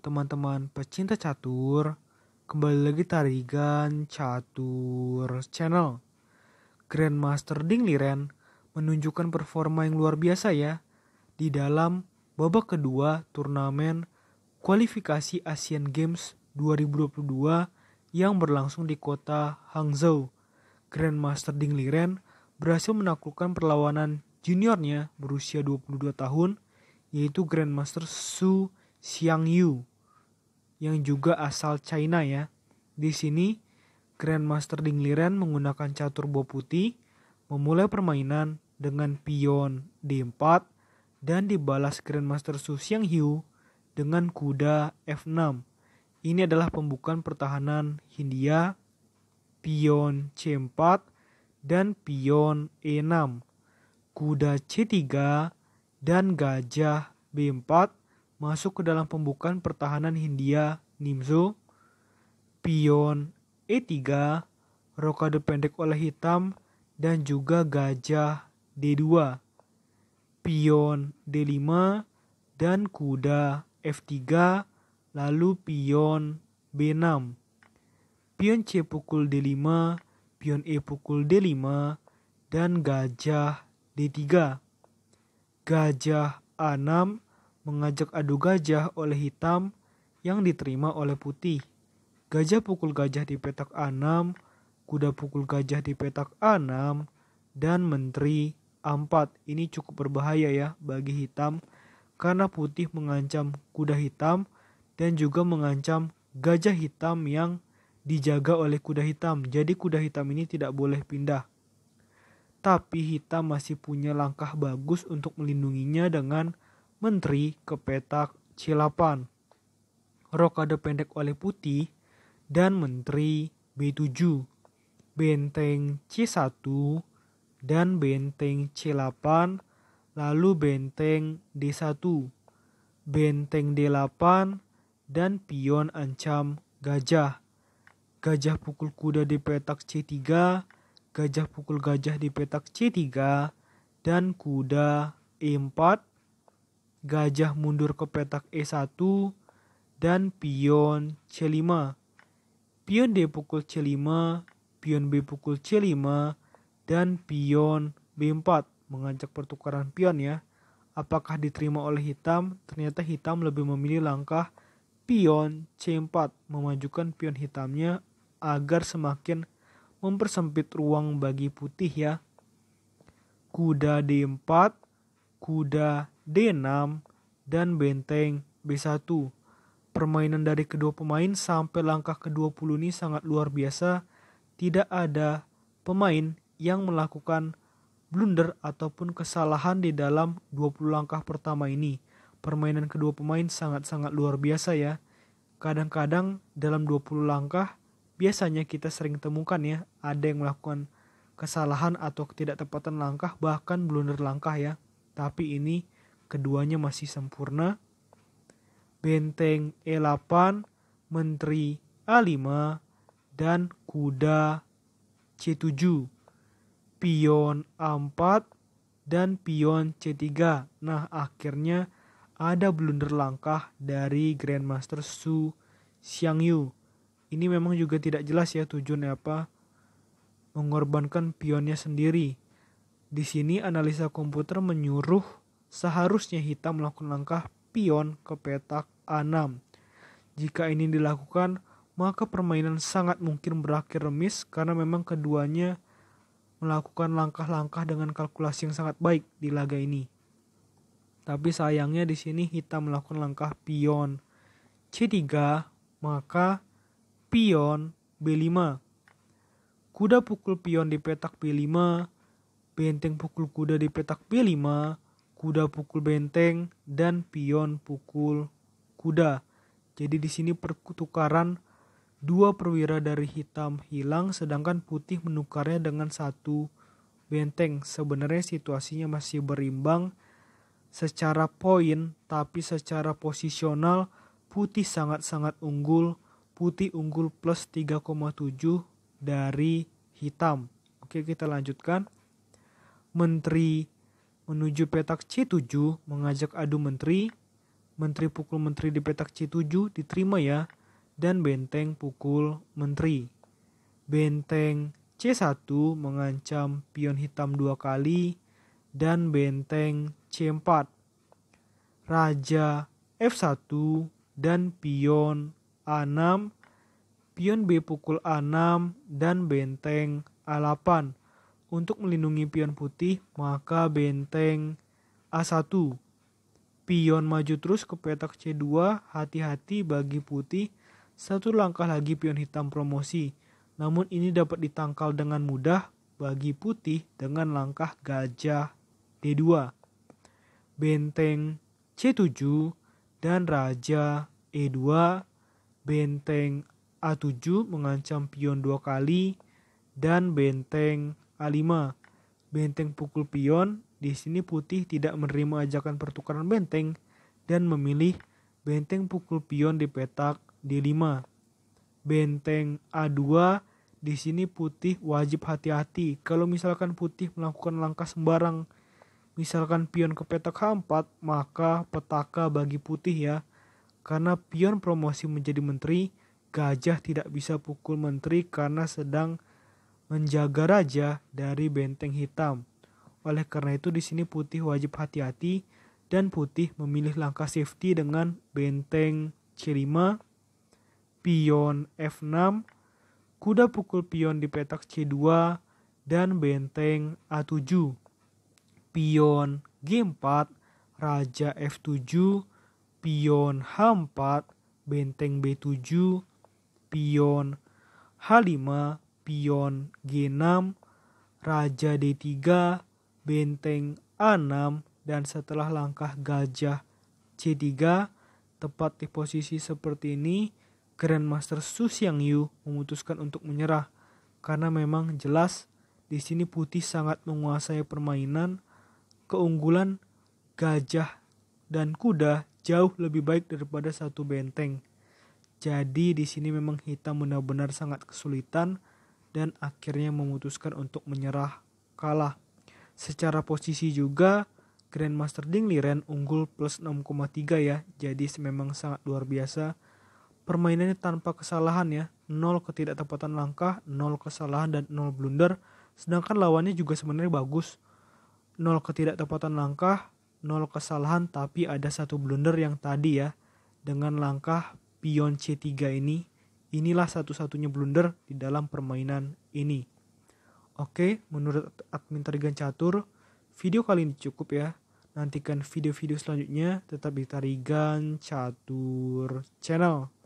teman-teman pecinta catur, kembali lagi Tarigan Catur Channel. Grandmaster Ding Liren menunjukkan performa yang luar biasa ya di dalam babak kedua turnamen kualifikasi Asian Games 2022 yang berlangsung di kota Hangzhou. Grandmaster Ding Liren berhasil menaklukkan perlawanan juniornya berusia 22 tahun yaitu Grandmaster Su Xiangyu yang juga asal China ya. Di sini Grandmaster Ding Liren menggunakan catur boh putih, memulai permainan dengan pion D4 dan dibalas Grandmaster Su Xiangyu dengan kuda F6. Ini adalah pembukaan pertahanan Hindia, pion C4 dan pion E6. Kuda C3 dan gajah B4 masuk ke dalam pembukaan pertahanan Hindia Nimzo. Pion E3, rokade pendek oleh hitam dan juga gajah D2. Pion D5 dan kuda F3, lalu pion B6. Pion C pukul D5, pion E pukul D5 dan gajah D3. Gajah A6 mengajak adu gajah oleh hitam yang diterima oleh putih. Gajah pukul gajah di petak A6, kuda pukul gajah di petak A6, dan menteri A4. Ini cukup berbahaya ya bagi hitam karena putih mengancam kuda hitam dan juga mengancam gajah hitam yang dijaga oleh kuda hitam. Jadi kuda hitam ini tidak boleh pindah. Tapi hitam masih punya langkah bagus untuk melindunginya dengan menteri ke petak C8. Rokade pendek oleh putih dan menteri B7. Benteng C1 dan benteng C8, lalu benteng D1. Benteng D8 dan pion ancam gajah. Gajah pukul kuda di petak C3, gajah pukul gajah di petak C3, dan kuda E4. Gajah mundur ke petak E1 dan pion C5. Pion D pukul C5, pion B pukul C5, dan pion B4 mengajak pertukaran pion ya. Apakah diterima oleh hitam? Ternyata hitam lebih memilih langkah pion C4, memajukan pion hitamnya agar semakin mempersempit ruang bagi putih ya. Kuda D4, kuda D6, dan benteng B1. Permainan dari kedua pemain sampai langkah ke-20 ini sangat luar biasa. Tidak ada pemain yang melakukan blunder ataupun kesalahan di dalam 20 langkah pertama ini. Permainan kedua pemain sangat-sangat luar biasa ya. Kadang-kadang dalam 20 langkah biasanya kita sering temukan ya, ada yang melakukan kesalahan atau ketidaktepatan langkah, bahkan blunder langkah ya. Tapi ini keduanya masih sempurna. Benteng E8, menteri A5, dan kuda C7. Pion A4 dan pion C3. Nah, akhirnya ada blunder langkah dari Grandmaster Su Xiangyu. Ini memang juga tidak jelas ya tujuannya apa. Mengorbankan pionnya sendiri. Di sini analisa komputer menyuruh seharusnya hitam melakukan langkah pion ke petak A6. Jika ini dilakukan, maka permainan sangat mungkin berakhir remis karena memang keduanya melakukan langkah-langkah dengan kalkulasi yang sangat baik di laga ini. Tapi sayangnya di sini hitam melakukan langkah pion C3, maka pion B5. Kuda pukul pion di petak B5, benteng pukul kuda di petak B5, kuda pukul benteng, dan pion pukul kuda. Jadi di sini pertukaran dua perwira dari hitam hilang, sedangkan putih menukarnya dengan satu benteng. Sebenarnya situasinya masih berimbang secara poin, tapi secara posisional putih sangat-sangat unggul. Putih unggul plus 3,7 dari hitam. Oke, kita lanjutkan. Menteri menuju petak C7 mengajak adu menteri. Menteri pukul menteri di petak C7 diterima ya. Dan benteng pukul menteri. Benteng C1 mengancam pion hitam 2 kali. Dan benteng C4. Raja F1 dan pion A6. Pion B pukul A6 dan benteng A8. Untuk melindungi pion putih, maka benteng A1. Pion maju terus ke petak C2, hati-hati bagi putih, satu langkah lagi pion hitam promosi. Namun ini dapat ditangkal dengan mudah bagi putih dengan langkah gajah D2. Benteng C7 dan raja E2. Benteng A7 mengancam pion 2 kali dan benteng A5. Benteng pukul pion, di sini putih tidak menerima ajakan pertukaran benteng dan memilih benteng pukul pion di petak D5. Benteng A2, di sini putih wajib hati-hati. Kalau misalkan putih melakukan langkah sembarang, misalkan pion ke petak H4, maka petaka bagi putih ya. Karena pion promosi menjadi menteri, gajah tidak bisa pukul menteri karena sedang menjaga raja dari benteng hitam. Oleh karena itu di sini putih wajib hati-hati dan putih memilih langkah safety dengan benteng C5, pion F6, kuda pukul pion di petak C2 dan benteng A7. Pion G4, raja F7, pion H4, benteng B7, pion H5, pion G6, raja D3, benteng A6, dan setelah langkah gajah C3, tepat di posisi seperti ini, Grandmaster Su Xiangyu memutuskan untuk menyerah karena memang jelas di sini putih sangat menguasai permainan. Keunggulan gajah dan kuda jauh lebih baik daripada satu benteng. Jadi di sini memang hitam benar-benar sangat kesulitan dan akhirnya memutuskan untuk menyerah kalah. Secara posisi juga Grandmaster Ding Liren unggul plus 6,3 ya. Jadi memang sangat luar biasa. Permainannya tanpa kesalahan ya. 0 ketidaktepatan langkah, 0 kesalahan dan 0 blunder. Sedangkan lawannya juga sebenarnya bagus. 0 ketidaktepatan langkah, 0 kesalahan, tapi ada satu blunder yang tadi ya. Dengan langkah pion C3 ini, inilah satu-satunya blunder di dalam permainan ini. Oke, menurut admin Tarigan Catur, video kali ini cukup ya. Nantikan video-video selanjutnya tetap di Tarigan Catur Channel.